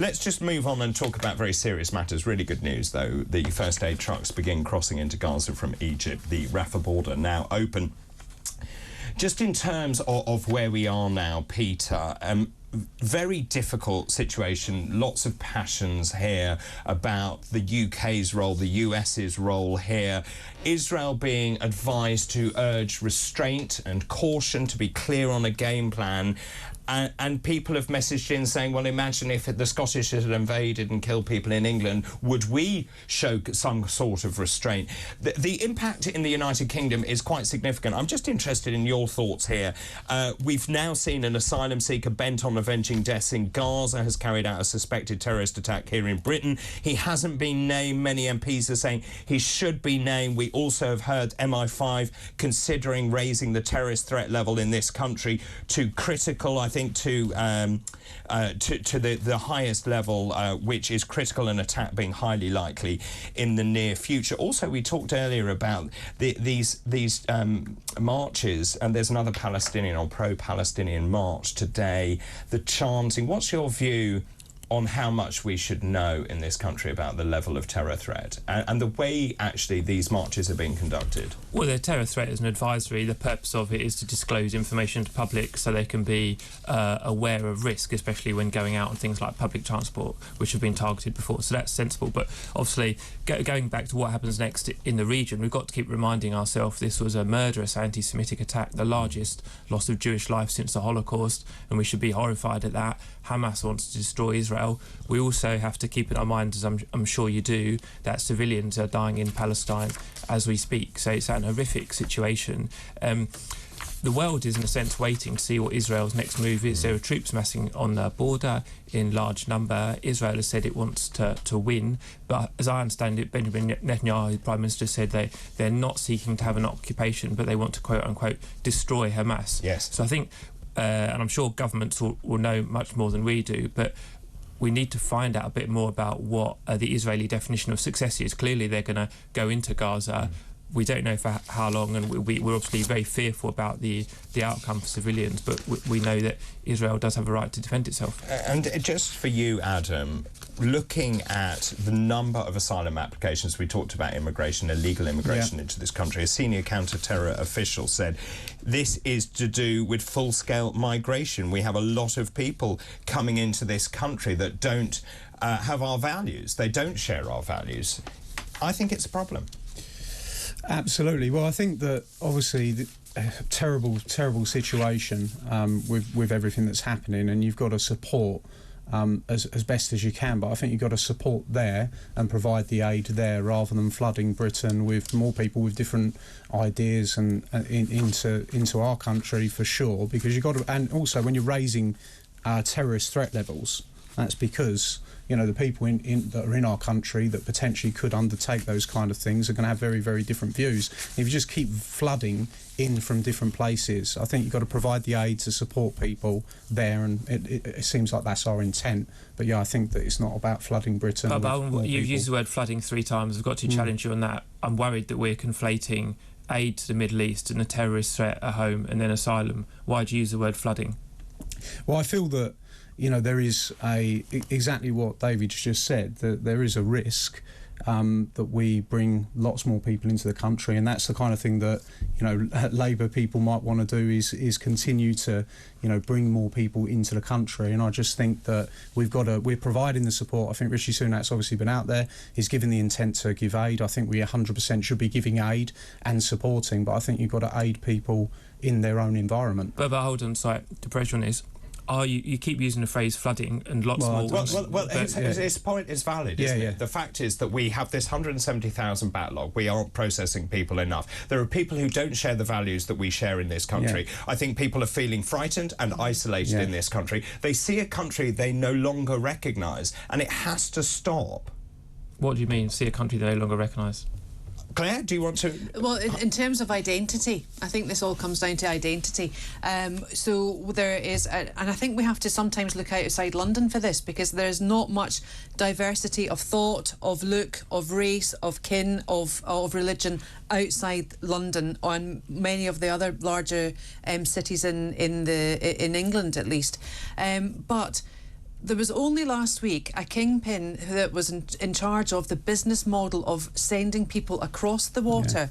Let's just move on and talk about very serious matters. Really good news, though. The first aid trucks begin crossing into Gaza from Egypt. The Rafah border now open. Just in terms of where we are now, Peter, very difficult situation, lots of passions here about the UK's role, the US's role here. Israel being advised to urge restraint and caution, to be clear on a game plan. And people have messaged in saying, well, imagine if the Scottish had invaded and killed people in England, would we show some sort of restraint? The impact in the United Kingdom is quite significant. I'm just interested in your thoughts here. We've now seen an asylum seeker bent on avenging deaths in Gaza has carried out a suspected terrorist attack here in Britain. He hasn't been named. Many MPs are saying he should be named. We also have heard MI5 considering raising the terrorist threat level in this country to critical, I think, to the highest level, which is critical, an attack being highly likely in the near future. Also, we talked earlier about these marches, and there's another Palestinian or pro-Palestinian march today. The chanting. What's your view on how much we should know in this country about the level of terror threat and the way actually these marches are being conducted? Well, the terror threat is an advisory. The purpose of it is to disclose information to public so they can be aware of risk, especially when going out on things like public transport, which have been targeted before. So that's sensible. But obviously, going back to what happens next in the region, we've got to keep reminding ourselves this was a murderous anti-Semitic attack, the largest loss of Jewish life since the Holocaust, and we should be horrified at that. Hamas wants to destroy Israel. We also have to keep in our minds, as I'm sure you do, that civilians are dying in Palestine as we speak. So it's an horrific situation. The world is, in a sense, waiting to see what Israel's next move is. There are troops massing on the border in large number. Israel has said it wants to win, but as I understand it, Benjamin Netanyahu, the Prime Minister, said they're not seeking to have an occupation, but they want to, quote-unquote, destroy Hamas. Yes. So I think, and I'm sure governments will know much more than we do, but we need to find out a bit more about what the Israeli definition of success is. Clearly, they're going to go into Gaza. We don't know for how long, and we're obviously very fearful about the outcome for civilians, but we know that Israel does have a right to defend itself. And just for you, Adam, looking at the number of asylum applications, we talked about immigration, illegal immigration into this country. A senior counter-terror official said this is to do with full-scale migration. We have a lot of people coming into this country that don't have our values. They don't share our values. I think it's a problem. Absolutely. Well, I think that obviously the terrible situation with everything that's happening, and you've got to support as best as you can. But I think you've got to support there and provide the aid there rather than flooding Britain with more people with different ideas and into our country, for sure. Because you've got to, and also when you're raising terrorist threat levels, that's because, you know, the people that are in our country that potentially could undertake those kind of things are going to have very, very different views. If you just keep flooding in from different places, I think you've got to provide the aid to support people there, and it seems like that's our intent. But yeah, I think that it's not about flooding Britain. But you've used the word flooding 3 times. I've got to challenge you on that. I'm worried that we're conflating aid to the Middle East and a terrorist threat at home and then asylum. Why do you use the word flooding? Well, I feel that, you know, there is exactly what David just said, that there is a risk that we bring lots more people into the country, and that's the kind of thing that, you know, Labour people might want to do is continue to, you know, bring more people into the country. And I just think that we're providing the support. I think Rishi Sunak's obviously been out there, he's given the intent to give aid. I think we 100% should be giving aid and supporting, but I think you've got to aid people in their own environment. But hold on, sorry, the pressure on is, you keep using the phrase flooding and lots more. Well, his point is valid, isn't it? The fact is that we have this 170,000 backlog. We aren't processing people enough. There are people who don't share the values that we share in this country. I think people are feeling frightened and isolated in this country. They see a country they no longer recognise, and it has to stop. What do you mean, see a country they no longer recognise? Claire, do you want to...? Well, in terms of identity, I think this all comes down to identity. So there is, and I think we have to sometimes look outside London for this, because there's not much diversity of thought, of look, of race, of kin, of religion outside London on many of the other larger cities in England, at least. But There was only last week a kingpin that was in charge of the business model of sending people across the water.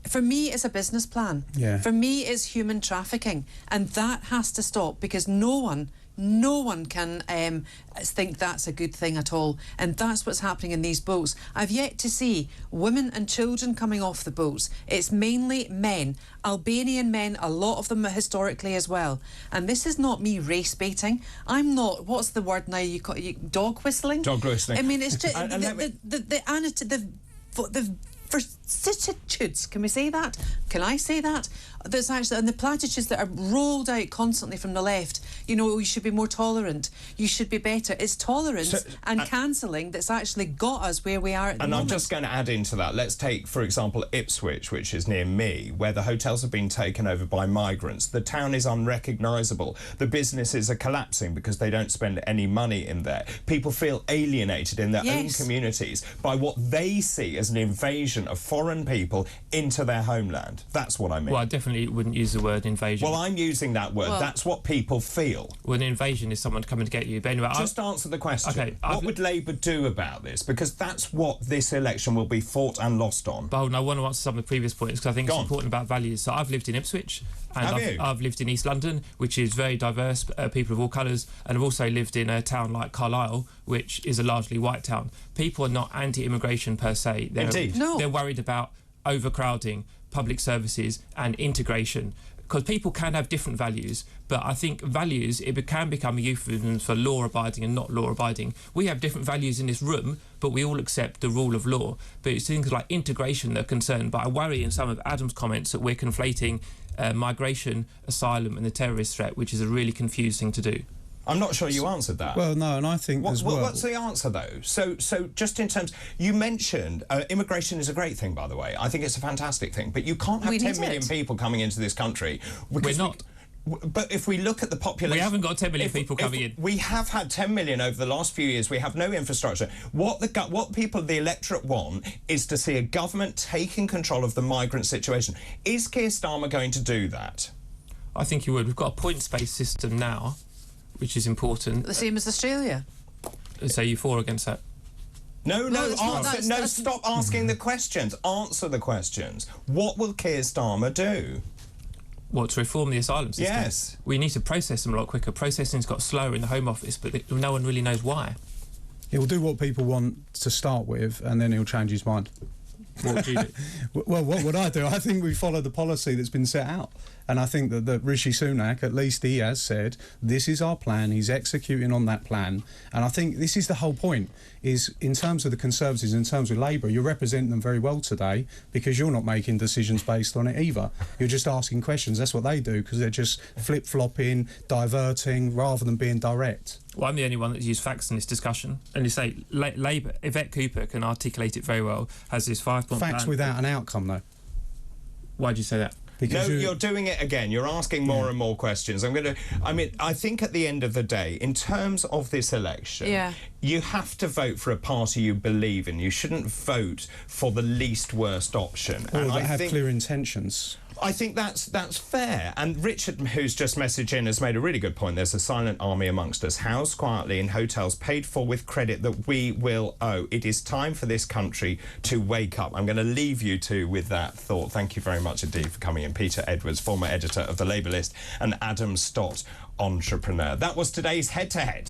For me, it's a business plan. For me, it's human trafficking, and that has to stop, because no one can think that's a good thing at all. And that's what's happening in these boats. I've yet to see women and children coming off the boats. It's mainly men, Albanian men, a lot of them historically as well. And this is not me race baiting. I'm not, what's the word now you call it, dog whistling? Dog whistling. I mean, it's just the vicissitudes, can we say that? Can I say that? That's actually, and the platitudes that are rolled out constantly from the left. You know, you should be more tolerant. You should be better. It's tolerance and cancelling that's actually got us where we are at the moment. And I'm just going to add into that. Let's take, for example, Ipswich, which is near me, where the hotels have been taken over by migrants. The town is unrecognisable. The businesses are collapsing because they don't spend any money in there. People feel alienated in their own communities by what they see as an invasion of foreign people into their homeland. That's what I mean. Well, I definitely wouldn't use the word invasion. Well, I'm using that word. Well, that's what people feel. Well, an invasion is someone coming to get you. But anyway, just answer the question. Okay, what would Labour do about this? Because that's what this election will be fought and lost on. But hold on, I want to answer some of the previous points, because I think it's important about values. So I've lived in Ipswich, and I've lived in East London, which is very diverse, people of all colours, and I've also lived in a town like Carlisle, which is a largely white town. People are not anti-immigration per se. They're worried about overcrowding, public services and integration, because people can have different values, but I think values, it can become a euphemism for law-abiding and not law-abiding. We have different values in this room, but we all accept the rule of law. But it's things like integration that are concerned. But I worry in some of Adam's comments that we're conflating migration, asylum and the terrorist threat, which is a really confused thing to do. I'm not sure you answered that. Well, no, and I think as well... What's the answer, though? So just in terms... You mentioned immigration is a great thing, by the way. I think it's a fantastic thing. But you can't have 10 million people coming into this country. We're not. But if we look at the population... We haven't got 10 million people coming in. We have had 10 million over the last few years. We have no infrastructure. What people, the electorate, want is to see a government taking control of the migrant situation. Is Keir Starmer going to do that? I think he would. We've got a points-based system now, which is important. The same as Australia. So you're for or against that? No, stop asking the questions. Answer the questions. What will Keir Starmer do? What, to reform the asylum system? Yes. We need to process them a lot quicker. Processing's got slower in the Home Office, but no one really knows why. He'll do what people want to start with, and then he'll change his mind. What would you do? Well, what would I do? I think we follow the policy that's been set out. And I think that Rishi Sunak, at least he has said, this is our plan, he's executing on that plan. And I think this is the whole point, is in terms of the Conservatives, in terms of Labour, you're representing them very well today, because you're not making decisions based on it either. You're just asking questions. That's what they do, because they're just flip-flopping, diverting, rather than being direct. Well, I'm the only one that's used facts in this discussion. And you say, Labour, Yvette Cooper can articulate it very well, has this 5-point plan. Facts without an outcome, though. Why'd you say that? Because you're doing it again. You're asking more and more questions. I think at the end of the day, in terms of this election, you have to vote for a party you believe in. You shouldn't vote for the least worst option. Or that have clear intentions. I think that's fair. And Richard, who's just messaged in, has made a really good point. There's a silent army amongst us, housed quietly in hotels, paid for with credit that we will owe. It is time for this country to wake up. I'm going to leave you two with that thought. Thank you very much indeed for coming in. Peter Edwards, former editor of The Labour List, and Adam Stott, entrepreneur. That was today's Head to Head.